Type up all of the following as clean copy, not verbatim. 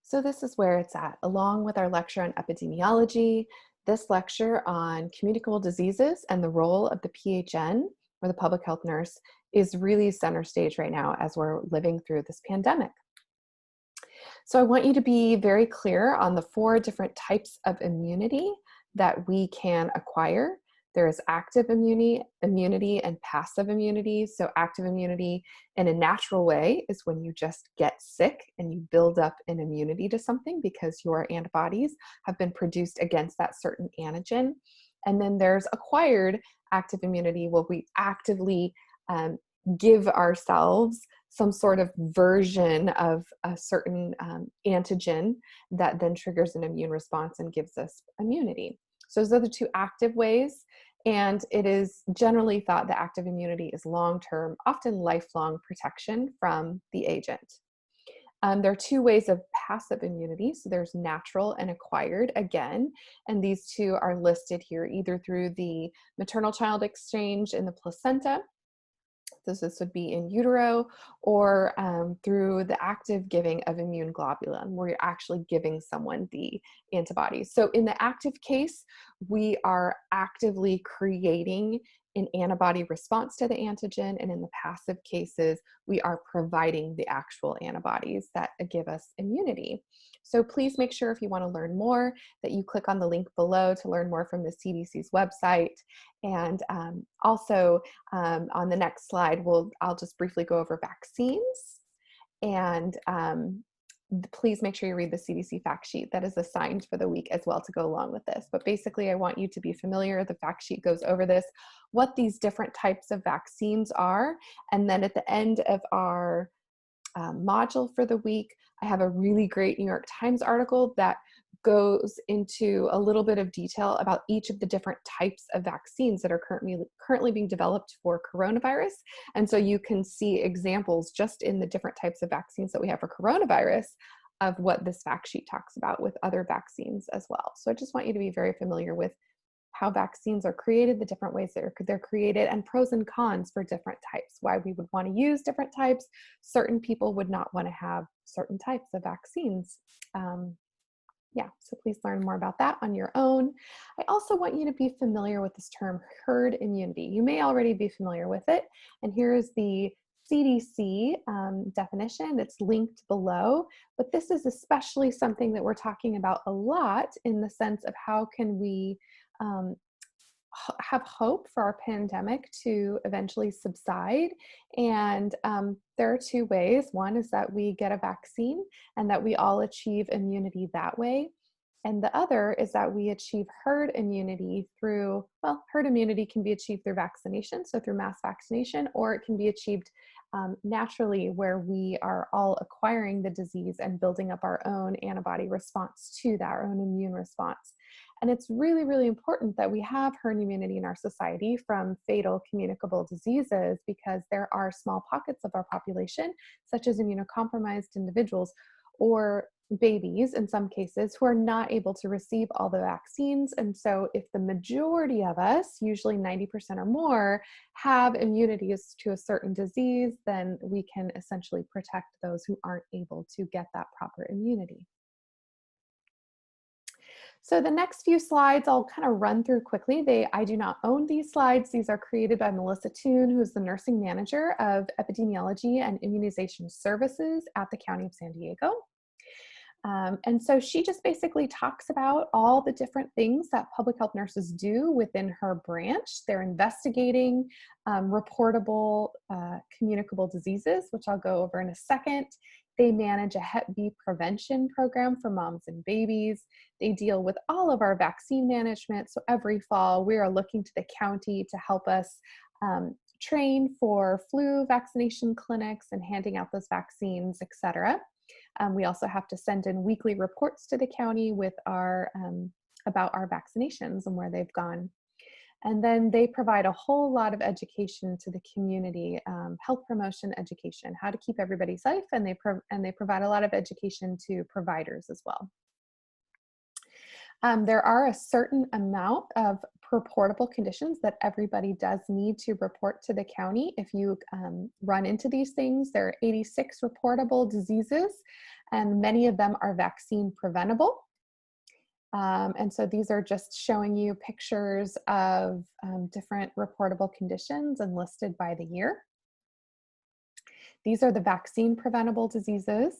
So this is where it's at. Along with our lecture on epidemiology, this lecture on communicable diseases and the role of the PHN, or the public health nurse, is really center stage right now as we're living through this pandemic. So I want you to be very clear on the 4 different types of immunity that we can acquire. There is active immunity, and passive immunity. So active immunity in a natural way is when you just get sick and you build up an immunity to something because your antibodies have been produced against that certain antigen. And then there's acquired active immunity where we actively give ourselves some sort of version of a certain antigen that then triggers an immune response and gives us immunity. So those are the 2 active ways, and it is generally thought that active immunity is long-term, often lifelong protection from the agent. There are 2 ways of passive immunity. So there's natural and acquired again, and these 2 are listed here either through the maternal-child exchange in the placenta. So this would be in utero, or through the active giving of immune globulin, where you're actually giving someone the antibodies. So in the active case, we are actively creating an antibody response to the antigen, and in the passive cases, we are providing the actual antibodies that give us immunity. So please make sure, if you want to learn more, that you click on the link below to learn more from the CDC's website. And also on the next slide, I'll just briefly go over vaccines. And please make sure you read the CDC fact sheet that is assigned for the week as well to go along with this. But basically, I want you to be familiar. The fact sheet goes over this, what these different types of vaccines are. And then at the end of our module for the week, I have a really great New York Times article that goes into a little bit of detail about each of the different types of vaccines that are currently being developed for coronavirus. And so you can see examples just in the different types of vaccines that we have for coronavirus of what this fact sheet talks about with other vaccines as well. So I just want you to be very familiar with how vaccines are created, the different ways that they're created, and pros and cons for different types, why we would want to use different types. Certain people would not want to have certain types of vaccines. So please learn more about that on your own. I also want you to be familiar with this term herd immunity. You may already be familiar with it, and here is the CDC definition. It's linked below, but this is especially something that we're talking about a lot in the sense of how can we have hope for our pandemic to eventually subside. And there are 2 ways. One is that we get a vaccine and that we all achieve immunity that way. And the other is that we achieve herd immunity through, herd immunity can be achieved through vaccination, so through mass vaccination, or it can be achieved naturally, where we are all acquiring the disease and building up our own antibody response to that, our own immune response. And it's really, really important that we have herd immunity in our society from fatal communicable diseases, because there are small pockets of our population, such as immunocompromised individuals or babies in some cases, who are not able to receive all the vaccines. And so if the majority of us, usually 90% or more, have immunities to a certain disease, then we can essentially protect those who aren't able to get that proper immunity. So the next few slides I'll kind of run through quickly. I do not own these slides. These are created by Melissa Toon, who is the nursing manager of epidemiology and immunization services at the County of San Diego. And so she just basically talks about all the different things that public health nurses do within her branch. They're investigating reportable communicable diseases, which I'll go over in a second. They manage a Hep B prevention program for moms and babies. They deal with all of our vaccine management. So every fall, we are looking to the county to help us train for flu vaccination clinics and handing out those vaccines, et cetera. We also have to send in weekly reports to the county with our about our vaccinations and where they've gone. And then they provide a whole lot of education to the community, health promotion education, how to keep everybody safe, and they provide a lot of education to providers as well. There are a certain amount of reportable conditions that everybody does need to report to the county. If you run into these things, there are 86 reportable diseases, and many of them are vaccine preventable. And so these are just showing you pictures of different reportable conditions and listed by the year. These are the vaccine preventable diseases.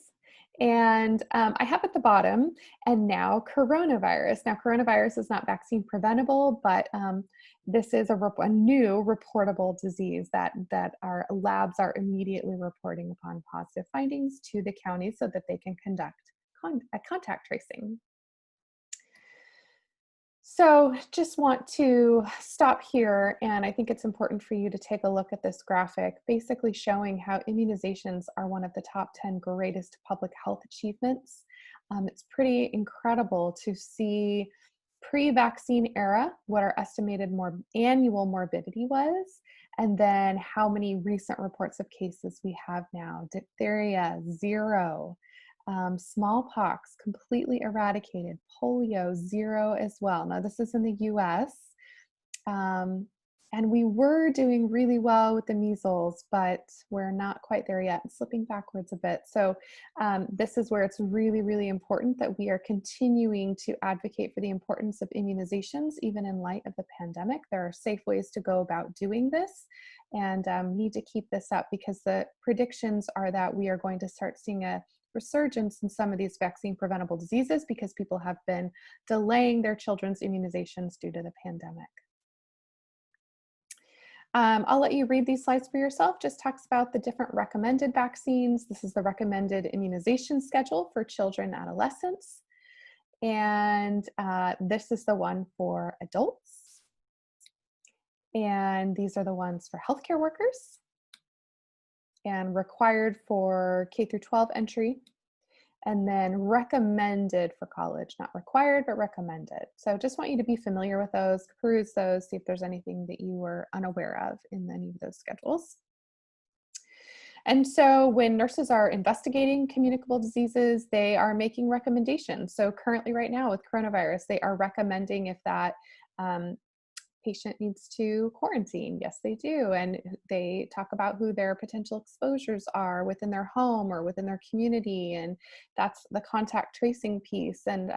And I have at the bottom, and now coronavirus. Now, coronavirus is not vaccine preventable, but this is a new reportable disease that our labs are immediately reporting upon positive findings to the county so that they can conduct contact tracing. So just want to stop here, and I think it's important for you to take a look at this graphic, basically showing how immunizations are one of the top 10 greatest public health achievements. It's pretty incredible to see pre-vaccine era what our estimated annual morbidity was, and then how many recent reports of cases we have now. Diphtheria, 0. Smallpox, completely eradicated. Polio, 0 as well. Now, this is in the US. And we were doing really well with the measles, but we're not quite there yet, slipping backwards a bit. So this is where it's really, really important that we are continuing to advocate for the importance of immunizations, even in light of the pandemic. There are safe ways to go about doing this, and need to keep this up because the predictions are that we are going to start seeing a resurgence in some of these vaccine preventable diseases because people have been delaying their children's immunizations due to the pandemic. I'll let you read these slides for yourself. Just talks about the different recommended vaccines. This is the recommended immunization schedule for children and adolescents. And this is the one for adults. And these are the ones for healthcare workers and required for K through 12 entry, and then recommended for college, not required, but recommended. So just want you to be familiar with those, peruse those, see if there's anything that you were unaware of in any of those schedules. And so when nurses are investigating communicable diseases, they are making recommendations. So currently right now with coronavirus, they are recommending if that patient needs to quarantine. Yes, they do. And they talk about who their potential exposures are within their home or within their community. And that's the contact tracing piece, and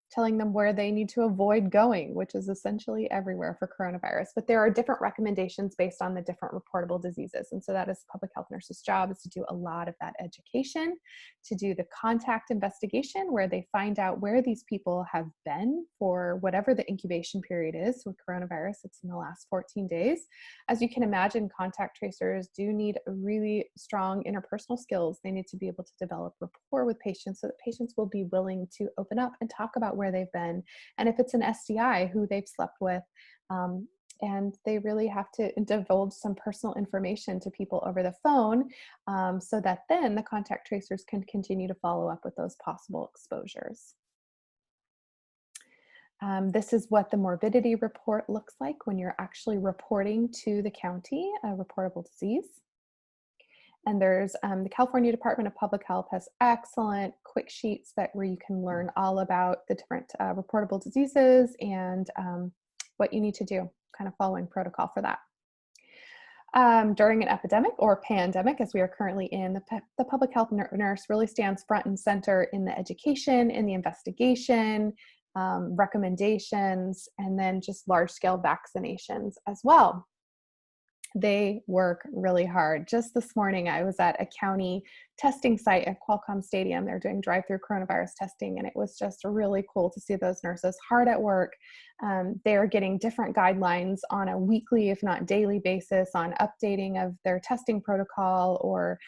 telling them where they need to avoid going, which is essentially everywhere for coronavirus. But there are different recommendations based on the different reportable diseases. And so that is public health nurses' job, is to do a lot of that education, to do the contact investigation where they find out where these people have been for whatever the incubation period is. With coronavirus, it's in the last 14 days. As you can imagine, contact tracers do need really strong interpersonal skills. They need to be able to develop rapport with patients so that patients will be willing to open up and talk about where they've been, and if it's an STI, who they've slept with, and they really have to divulge some personal information to people over the phone, so that then the contact tracers can continue to follow up with those possible exposures. This is what the morbidity report looks like when you're actually reporting to the county a reportable disease. And there's the California Department of Public Health has excellent quick sheets where you can learn all about the different reportable diseases and what you need to do, kind of following protocol for that. During an epidemic or pandemic, as we are currently in, the public health nurse really stands front and center in the education, in the investigation, recommendations, and then just large-scale vaccinations as well. They work really hard. Just this morning, I was at a county testing site at Qualcomm Stadium. They're doing drive-through coronavirus testing, and it was just really cool to see those nurses hard at work. They are getting different guidelines on a weekly, if not daily basis, on updating of their testing protocol or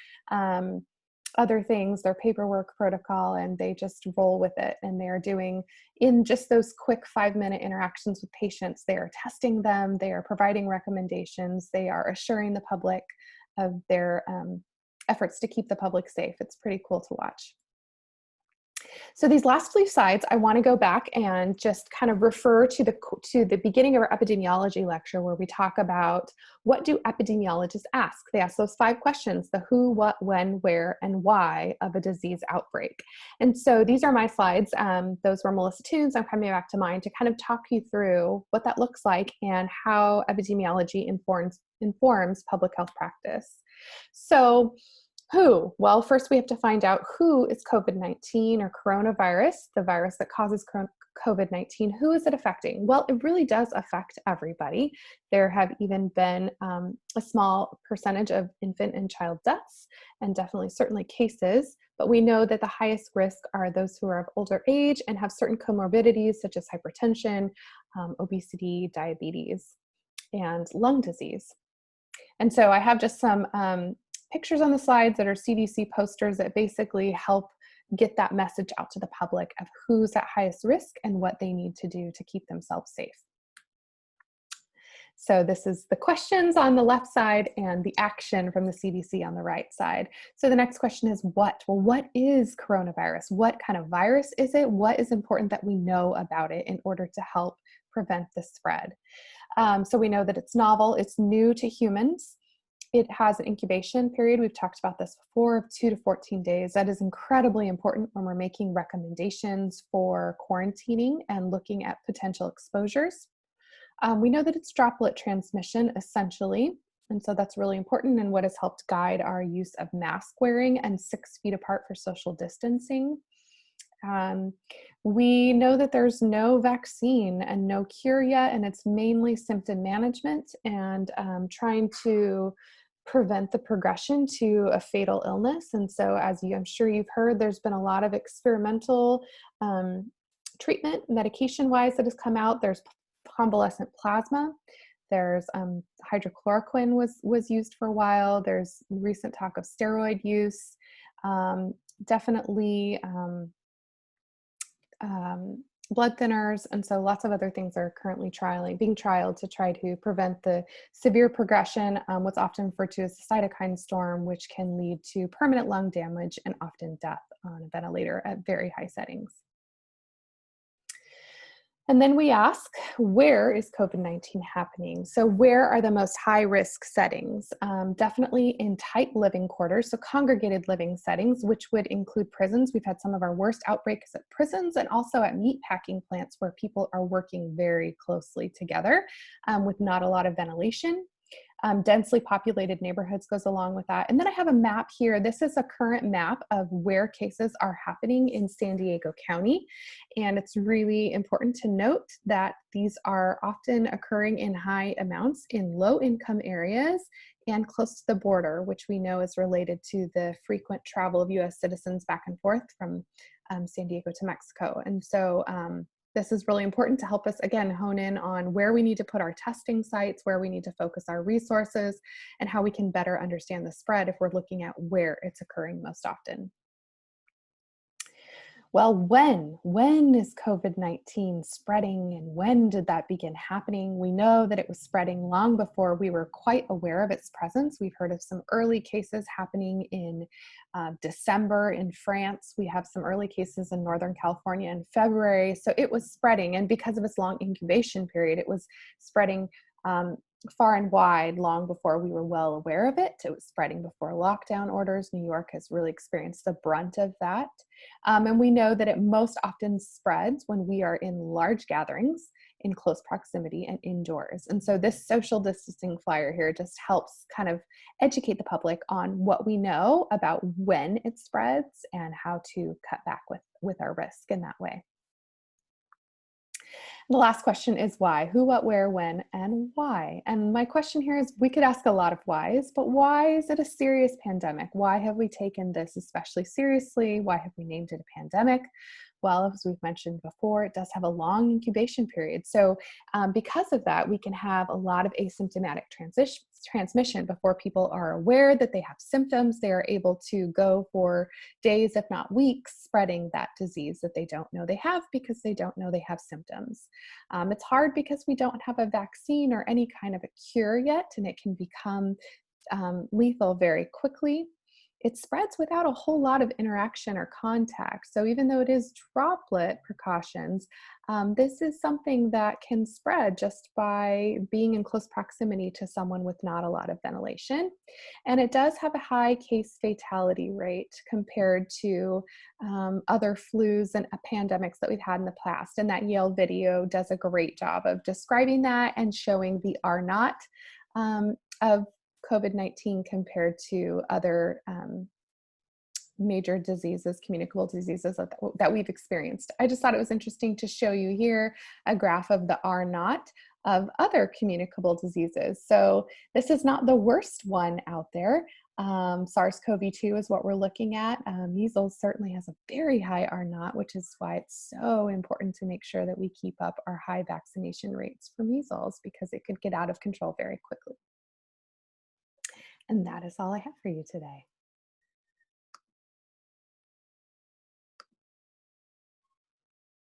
other things, their paperwork protocol, and they just roll with it. And they're doing, in just those quick 5-minute interactions with patients, they are testing them, they are providing recommendations, they are assuring the public of their efforts to keep the public safe. It's pretty cool to watch. So these last few slides, I want to go back and just kind of refer to the beginning of our epidemiology lecture, where we talk about what do epidemiologists ask. They ask those 5 questions: the who, what, when, where, and why of a disease outbreak. And so these are my slides. Those were Melissa Toon's. I'm coming back to mine to kind of talk you through what that looks like and how epidemiology informs public health practice. So Who? Well, first we have to find out who is COVID-19 or coronavirus, the virus that causes COVID-19. Who is it affecting? Well, it really does affect everybody. There have even been a small percentage of infant and child deaths, and definitely certainly cases, but we know that the highest risk are those who are of older age and have certain comorbidities such as hypertension, obesity, diabetes, and lung disease. And so I have just some pictures on the slides that are CDC posters that basically help get that message out to the public of who's at highest risk and what they need to do to keep themselves safe. So this is the questions on the left side and the action from the CDC on the right side. So the next question is what? Well, what is coronavirus? What kind of virus is it? What is important that we know about it in order to help prevent the spread? So we know that it's novel, it's new to humans. It has an incubation period. We've talked about this before of 2 to 14 days. That is incredibly important when we're making recommendations for quarantining and looking at potential exposures. We know that it's droplet transmission essentially, and so that's really important and what has helped guide our use of mask wearing and 6 feet apart for social distancing. We know that there's no vaccine and no cure yet, and it's mainly symptom management and trying to prevent the progression to a fatal illness. And so, as I'm sure you've heard, there's been a lot of experimental treatment, medication-wise, that has come out. There's convalescent plasma. There's hydrochloroquine was used for a while. There's recent talk of steroid use. Definitely blood thinners, and so lots of other things are currently being trialed to try to prevent the severe progression, what's often referred to as the cytokine storm, which can lead to permanent lung damage and often death on a ventilator at very high settings. And then we ask, where is COVID-19 happening? So where are the most high-risk settings? Definitely in tight living quarters, so congregated living settings, which would include prisons. We've had some of our worst outbreaks at prisons and also at meat packing plants where people are working very closely together with not a lot of ventilation. Densely populated neighborhoods goes along with that. And then I have a map here. This is a current map of where cases are happening in San Diego County. And it's really important to note that these are often occurring in high amounts in low income areas and close to the border, which we know is related to the frequent travel of US citizens back and forth from San Diego to Mexico. And so this is really important to help us, again, hone in on where we need to put our testing sites, where we need to focus our resources, and how we can better understand the spread if we're looking at where it's occurring most often. Well, when is COVID-19 spreading and when did that begin happening? We know that it was spreading long before we were quite aware of its presence. We've heard of some early cases happening in December in France. We have some early cases in Northern California in February. So it was spreading, and because of its long incubation period, it was spreading far and wide long before we were well aware of it. It was spreading before lockdown orders. New York has really experienced the brunt of that. And we know that it most often spreads when we are in large gatherings, in close proximity, and indoors. And so this social distancing flyer here just helps kind of educate the public on what we know about when it spreads and how to cut back with our risk in that way. The last question is why? Who, what, where, when, and why? And my question here is, we could ask a lot of whys, but why is it a serious pandemic? Why have we taken this especially seriously? Why have we named it a pandemic? Well, as we've mentioned before, it does have a long incubation period. So because of that, we can have a lot of asymptomatic transmission before people are aware that they have symptoms. They are able to go for days, if not weeks, spreading that disease that they don't know they have because they don't know they have symptoms. It's hard because we don't have a vaccine or any kind of a cure yet, and it can become lethal very quickly. It spreads without a whole lot of interaction or contact. So even though it is droplet precautions, this is something that can spread just by being in close proximity to someone with not a lot of ventilation. And it does have a high case fatality rate compared to other flus and pandemics that we've had in the past. And that Yale video does a great job of describing that and showing the R naught of COVID-19 compared to other major diseases, communicable diseases that we've experienced. I just thought it was interesting to show you here a graph of the R naught of other communicable diseases. So this is not the worst one out there. SARS-CoV-2 is what we're looking at. Measles certainly has a very high R naught, which is why it's so important to make sure that we keep up our high vaccination rates for measles, because it could get out of control very quickly. And that is all I have for you today.